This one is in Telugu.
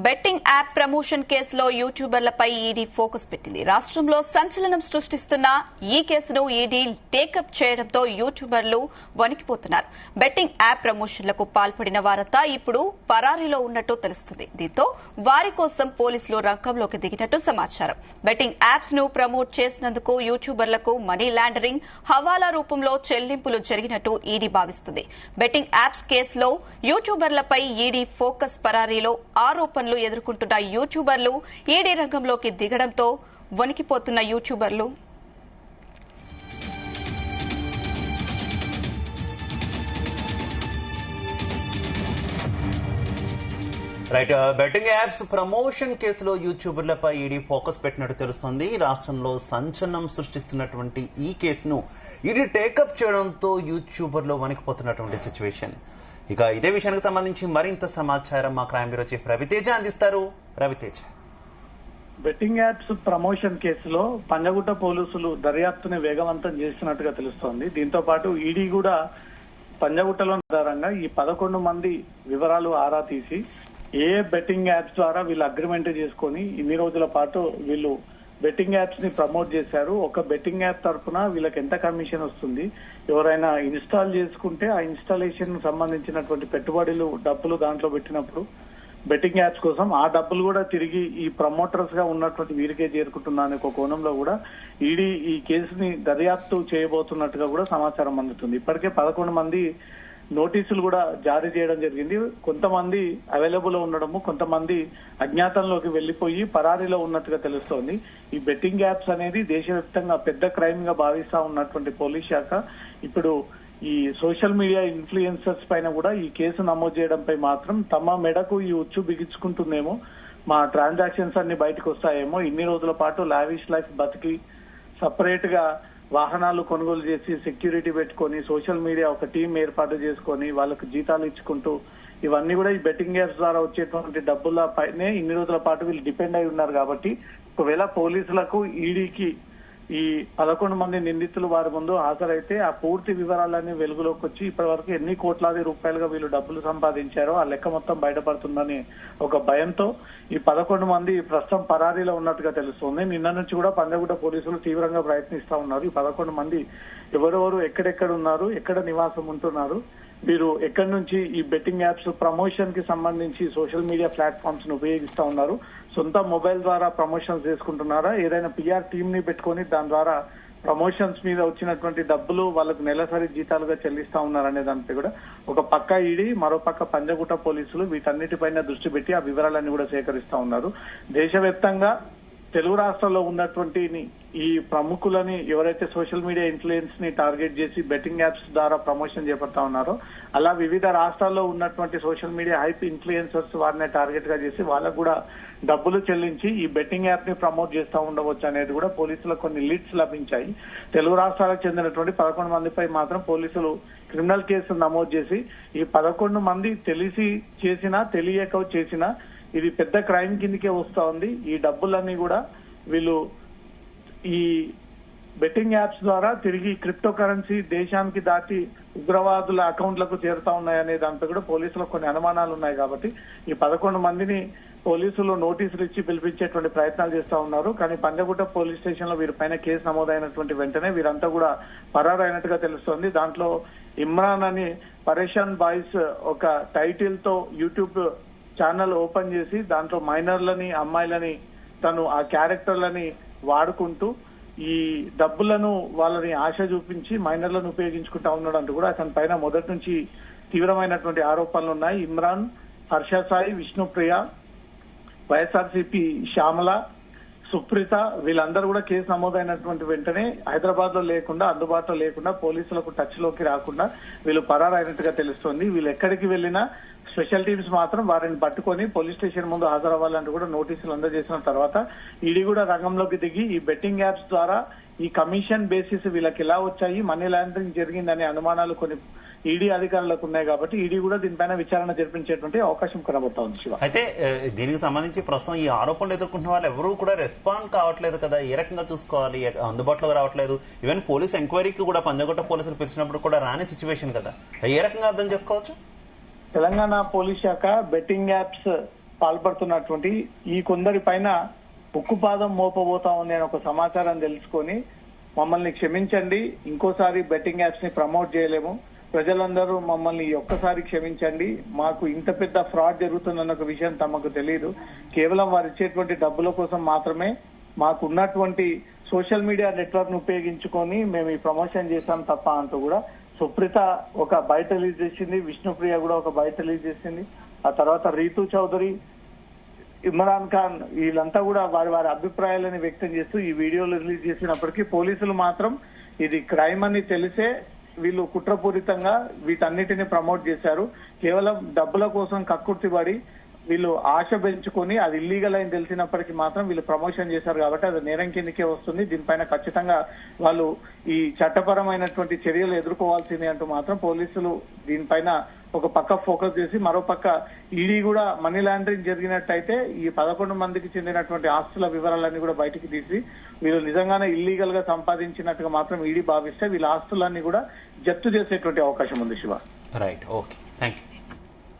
బెట్టింగ్ యాప్ ప్రమోషన్ కేసులో యూట్యూబర్లపై ఈడీ ఫోకస్ పెట్టింది. రాష్ట్రంలో సంచలనం సృష్టిస్తున్న ఈ కేసును ఈడీ టేకప్ చేయడంతో యూట్యూబర్లు వణికిపోతున్నారు. బెట్టింగ్ యాప్ ప్రమోషన్లకు పాల్పడిన వారంతా ఇప్పుడు పరారీలో ఉన్నట్టు తెలుస్తుంది. దీంతో వారి కోసం పోలీసులు రంగంలోకి దిగినట్టు సమాచారం. బెట్టింగ్ యాప్స్ ను ప్రమోట్ చేసినందుకు యూట్యూబర్లకు మనీ లాండరింగ్, హవాలా రూపంలో చెల్లింపులు జరిగినట్టు ఈడీ భావిస్తుంది. బెట్టింగ్ యాప్స్ కేసులో యూట్యూబర్లపై ఈడీ ఫోకస్ పరారీలో ఆరోపణలు ఎదుర్కొంటున్న యూట్యూబర్లు ఈడీ రంగంలోకి దిగడంతో వణికిపోతున్న యూట్యూబర్లు రైట్. బెట్టింగ్ యాప్స్ ప్రమోషన్ కేసులో యూట్యూబర్లపై ఈడీ ఫోకస్ పెట్టినట్టు తెలుస్తోంది. రాష్ట్రంలో సంచలనం సృష్టిస్తున్నటువంటి ఈ కేసును ఈడీ టేకప్ చేయడంతో యూట్యూబర్లు వణికిపోతున్నటువంటి సిచ్యువేషన్. ఇక ఇదే విషయానికి సంబంధించి మరింత సమాచారం మా క్రైమ్ బ్యూరో చీఫ్ రవితేజ అందిస్తారు. రవితేజ, బెట్టింగ్ యాప్స్ ప్రమోషన్ కేసులో పంజగుట్ట పోలీసులు దర్యాప్తుని వేగవంతం చేస్తున్నట్టుగా తెలుస్తోంది. దీంతో పాటు ఈడీ కూడా పంజగుట్టలో ఆధారంగా ఈ 11 మంది వివరాలు ఆరా తీసి ఏ బెట్టింగ్ యాప్స్ ద్వారా వీళ్ళు అగ్రిమెంట్ చేసుకొని ఇన్ని రోజుల పాటు వీళ్ళు బెట్టింగ్ యాప్స్ ని ప్రమోట్ చేశారు, ఒక బెట్టింగ్ యాప్ తరఫున వీళ్ళకి ఎంత కమిషన్ వస్తుంది, ఎవరైనా ఇన్స్టాల్ చేసుకుంటే ఆ ఇన్స్టాలేషన్ సంబంధించినటువంటి పెట్టుబడులు డబ్బులు దాంట్లో పెట్టినప్పుడు బెట్టింగ్ యాప్స్ కోసం ఆ డబ్బులు కూడా తిరిగి ఈ ప్రమోటర్స్ గా ఉన్నటువంటి వీరికే చేరుకుంటున్నా అనే ఒక కోణంలో కూడా ఈడీ ఈ కేసుని దర్యాప్తు చేయబోతున్నట్టుగా కూడా సమాచారం అందుతుంది. ఇప్పటికే 11 మంది నోటీసులు కూడా జారీ చేయడం జరిగింది. కొంతమంది అవైలబుల్ ఉండడము, కొంతమంది అజ్ఞాతంలోకి వెళ్లిపోయి పరారీలో ఉన్నట్టుగా తెలుస్తోంది. ఈ బెట్టింగ్ యాప్స్ అనేది దేశవ్యాప్తంగా పెద్ద క్రైమ్ గా భావిస్తా ఉన్నటువంటి పోలీస్ శాఖ ఇప్పుడు ఈ సోషల్ మీడియా ఇన్ఫ్లుయెన్సర్స్ పైన కూడా ఈ కేసు నమోదు చేయడంపై మాత్రం తమ మెడకు ఈ ఉచ్చు బిగించుకుంటుందేమో, మా ట్రాన్సాక్షన్స్ అన్ని బయటకు వస్తాయేమో, ఇన్ని రోజుల పాటు లావిష్ లైఫ్ బతికి సపరేట్ గా వాహనాలు కొనుగోలు చేసి సెక్యూరిటీ పెట్టుకొని సోషల్ మీడియా ఒక టీం ఏర్పాటు చేసుకొని వాళ్ళకు జీతాలు ఇచ్చుకుంటూ ఇవన్నీ కూడా ఈ బెట్టింగ్ యాప్స్ ద్వారా వచ్చేటువంటి డబ్బుల పైనే ఇన్ని రోజుల పాటు వీళ్ళు డిపెండ్ అయి ఉన్నారు. కాబట్టి ఒకవేళ పోలీసులకు ఈడీకి ఈ 11 మంది నిందితులు వారి ముందు హాజరైతే ఆ పూర్తి వివరాలన్నీ వెలుగులోకి వచ్చి ఇప్పటి వరకు ఎన్ని కోట్లాది రూపాయలుగా వీళ్ళు డబ్బులు సంపాదించారో ఆ లెక్క మొత్తం బయటపడుతుందని ఒక భయంతో ఈ 11 మంది ప్రస్తుతం పరారీలో ఉన్నట్టుగా తెలుస్తుంది. నిన్న నుంచి కూడా పంజగుట్ట పోలీసులు తీవ్రంగా ప్రయత్నిస్తా ఉన్నారు. ఈ 11 మంది ఎవరెవరు ఎక్కడెక్కడ ఉన్నారు, ఎక్కడ నివాసం ఉంటున్నారు, వీరు ఎక్కడి నుంచి ఈ బెట్టింగ్ యాప్స్ ప్రమోషన్ కి సంబంధించి సోషల్ మీడియా ప్లాట్ఫామ్స్ ను ఉపయోగిస్తా ఉన్నారు, సొంత మొబైల్ ద్వారా ప్రమోషన్స్ చేసుకుంటున్నారా, ఏదైనా పిఆర్ టీమ్ ని పెట్టుకొని దాని ద్వారా ప్రమోషన్స్ మీద వచ్చినటువంటి డబ్బులు వాళ్ళకు నెలసరి జీతాలుగా చెల్లిస్తా ఉన్నారనే దానిపై కూడా ఒక పక్క ఈడీ, మరో పక్క పంజగుట్ట పోలీసులు వీటన్నిటిపైన దృష్టి పెట్టి ఆ వివరాలన్నీ కూడా సేకరిస్తా ఉన్నారు. దేశవ్యాప్తంగా తెలుగు రాష్ట్రాల్లో ఉన్నటువంటి ఈ ప్రముఖులని ఎవరైతే సోషల్ మీడియా ఇన్ఫ్లుయెన్స్ ని టార్గెట్ చేసి బెట్టింగ్ యాప్స్ ద్వారా ప్రమోషన్ చేపడతా ఉన్నారో అలా వివిధ రాష్ట్రాల్లో ఉన్నటువంటి సోషల్ మీడియా హైప్ ఇన్ఫ్లుయెన్సర్స్ వారిని టార్గెట్ గా చేసి వాళ్ళకు కూడా డబ్బులు చెల్లించి ఈ బెట్టింగ్ యాప్ ని ప్రమోట్ చేస్తూ ఉండవచ్చు అనేది కూడా పోలీసులకు కొన్ని లీడ్స్ లభించాయి. తెలుగు రాష్ట్రాలకు చెందినటువంటి 11 మందిపై మాత్రం పోలీసులు క్రిమినల్ కేసు నమోదు చేసి ఈ 11 మంది తెలిసి చేసినా తెలియక చేసినా ఇది పెద్ద క్రైమ్ కిందకే వస్తా ఉంది. ఈ డబ్బులన్నీ కూడా వీళ్ళు ఈ బెట్టింగ్ యాప్స్ ద్వారా తిరిగి క్రిప్టో కరెన్సీ దేశానికి దాటి ఉగ్రవాదుల అకౌంట్లకు చేరుతా ఉన్నాయనే దాంతో కూడా పోలీసులకు కొన్ని అనుమానాలు ఉన్నాయి. కాబట్టి ఈ 11 మందిని పోలీసులు నోటీసులు ఇచ్చి పిలిపించేటువంటి ప్రయత్నాలు చేస్తా ఉన్నారు. కానీ పంజగుట్ట పోలీస్ స్టేషన్ లో వీరిపైన కేసు నమోదైనటువంటి వెంటనే వీరంతా కూడా పరారైనట్టుగా తెలుస్తోంది. దాంట్లో ఇమ్రాన్ అని పరేషాన్ బాయ్స్ ఒక టైటిల్ తో యూట్యూబ్ ఛానల్ ఓపెన్ చేసి దాంట్లో మైనర్లని, అమ్మాయిలని తను ఆ క్యారెక్టర్లని వాడుకుంటూ ఈ డబ్బులను వాళ్ళని ఆశ చూపించి మైనర్లను ఉపయోగించుకుంటా ఉన్నాడు అంటూ కూడా అతని పైన మొదటి నుంచి తీవ్రమైనటువంటి ఆరోపణలు ఉన్నాయి. ఇమ్రాన్, హర్ష సాయి, విష్ణుప్రియ, వైఎస్ఆర్సీపీ శ్యామల, సుప్రీత వీళ్ళందరూ కూడా కేసు నమోదైనటువంటి వెంటనే హైదరాబాద్ లో లేకుండా, అందుబాటులో లేకుండా, పోలీసులకు టచ్ లోకి రాకుండా వీళ్ళు పరారైనట్టుగా తెలుస్తోంది. వీళ్ళు ఎక్కడికి వెళ్లినా స్పెషల్ టీమ్స్ మాత్రం వారిని పట్టుకొని పోలీస్ స్టేషన్ ముందు హాజరవ్వాలంటూ కూడా నోటీసులు అందజేసిన తర్వాత ఈడీ కూడా రంగంలోకి దిగి ఈ బెట్టింగ్ యాప్స్ ద్వారా ఈ కమిషన్ బేసిస్ వీళ్ళకి ఎలా వచ్చాయి, మనీ లాండరింగ్ జరిగిందనే అనుమానాలు కొన్ని ఈడీ అధికారులకు ఉన్నాయి. కాబట్టి ఈడీ కూడా దీనిపైన విచారణ జరిపించేటువంటి అవకాశం కనబడతా ఉంది. శివ, అయితే దీనికి సంబంధించి ప్రస్తుతం ఈ ఆరోపణలు ఎదుర్కొంటున్న వాళ్ళు ఎవరు కూడా రెస్పాండ్ కావట్లేదు కదా, ఏ రకంగా చూసుకోవాలి, అందుబాటులోకి రావట్లేదు. ఈవెన్ పోలీస్ ఎంక్వైరీకి కూడా పంజగుట్ట పోలీసులు పిలిచినప్పుడు కూడా రాని సిచ్యువేషన్ కదా, ఏ రకంగా అర్థం చేసుకోవచ్చు? తెలంగాణ పోలీస్ శాఖ బెట్టింగ్ యాప్స్ పాల్పడుతున్నటువంటి ఈ కొందరి పైన ఉక్కుపాదం మోపబోతా ఉంది అని ఒక సమాచారం తెలుసుకొని మమ్మల్ని క్షమించండి, ఇంకోసారి బెట్టింగ్ యాప్స్ ని ప్రమోట్ చేయలేము, ప్రజలందరూ మమ్మల్ని ఒక్కసారి క్షమించండి, మాకు ఇంత పెద్ద ఫ్రాడ్ జరుగుతుందన్న ఒక విషయం తమకు తెలియదు, కేవలం వారు ఇచ్చేటువంటి డబ్బుల కోసం మాత్రమే మాకు ఉన్నటువంటి సోషల్ మీడియా నెట్వర్క్ ను ఉపయోగించుకొని మేము ఈ ప్రమోషన్ చేశాం తప్ప అంటూ కూడా సుప్రీత ఒక బయట రిలీజ్ చేసింది, విష్ణుప్రియ కూడా ఒక బయట రిలీజ్ చేసింది, ఆ తర్వాత రీతూ చౌదరి, ఇమ్రాన్ ఖాన్ వీళ్ళంతా కూడా వారి వారి అభిప్రాయాలను వ్యక్తం చేస్తూ ఈ వీడియోలు రిలీజ్ చేసినప్పటికీ పోలీసులు మాత్రం ఇది క్రైమ్ అని తెలిసే వీళ్ళు కుట్రపూరితంగా వీటన్నిటిని ప్రమోట్ చేశారు. కేవలం డబ్బుల కోసం కక్కుర్తిపడి వీళ్ళు ఆశ పెంచుకొని అది ఇల్లీగల్ అని తెలిసినప్పటికీ మాత్రం వీళ్ళు ప్రమోషన్ చేశారు కాబట్టి అది నేరం కిందకే వస్తుంది. దీనిపైన ఖచ్చితంగా వాళ్ళు ఈ చట్టపరమైనటువంటి చర్యలు ఎదుర్కోవాల్సిందే అంటూ మాత్రం పోలీసులు దీనిపైన ఒక పక్క ఫోకస్ చేసి మరో పక్క ఈడీ కూడా మనీ లాండరింగ్ జరిగినట్టయితే ఈ 11 మందికి చెందినటువంటి ఆస్తుల వివరాలన్నీ కూడా బయటికి తీసి వీళ్ళు నిజంగానే ఇల్లీగల్ గా సంపాదించినట్టుగా మాత్రం ఈడీ భావిస్తే వీళ్ళ ఆస్తులన్నీ కూడా జప్తు చేసేటువంటి అవకాశం ఉంది. Shiva. Right, okay, thank you.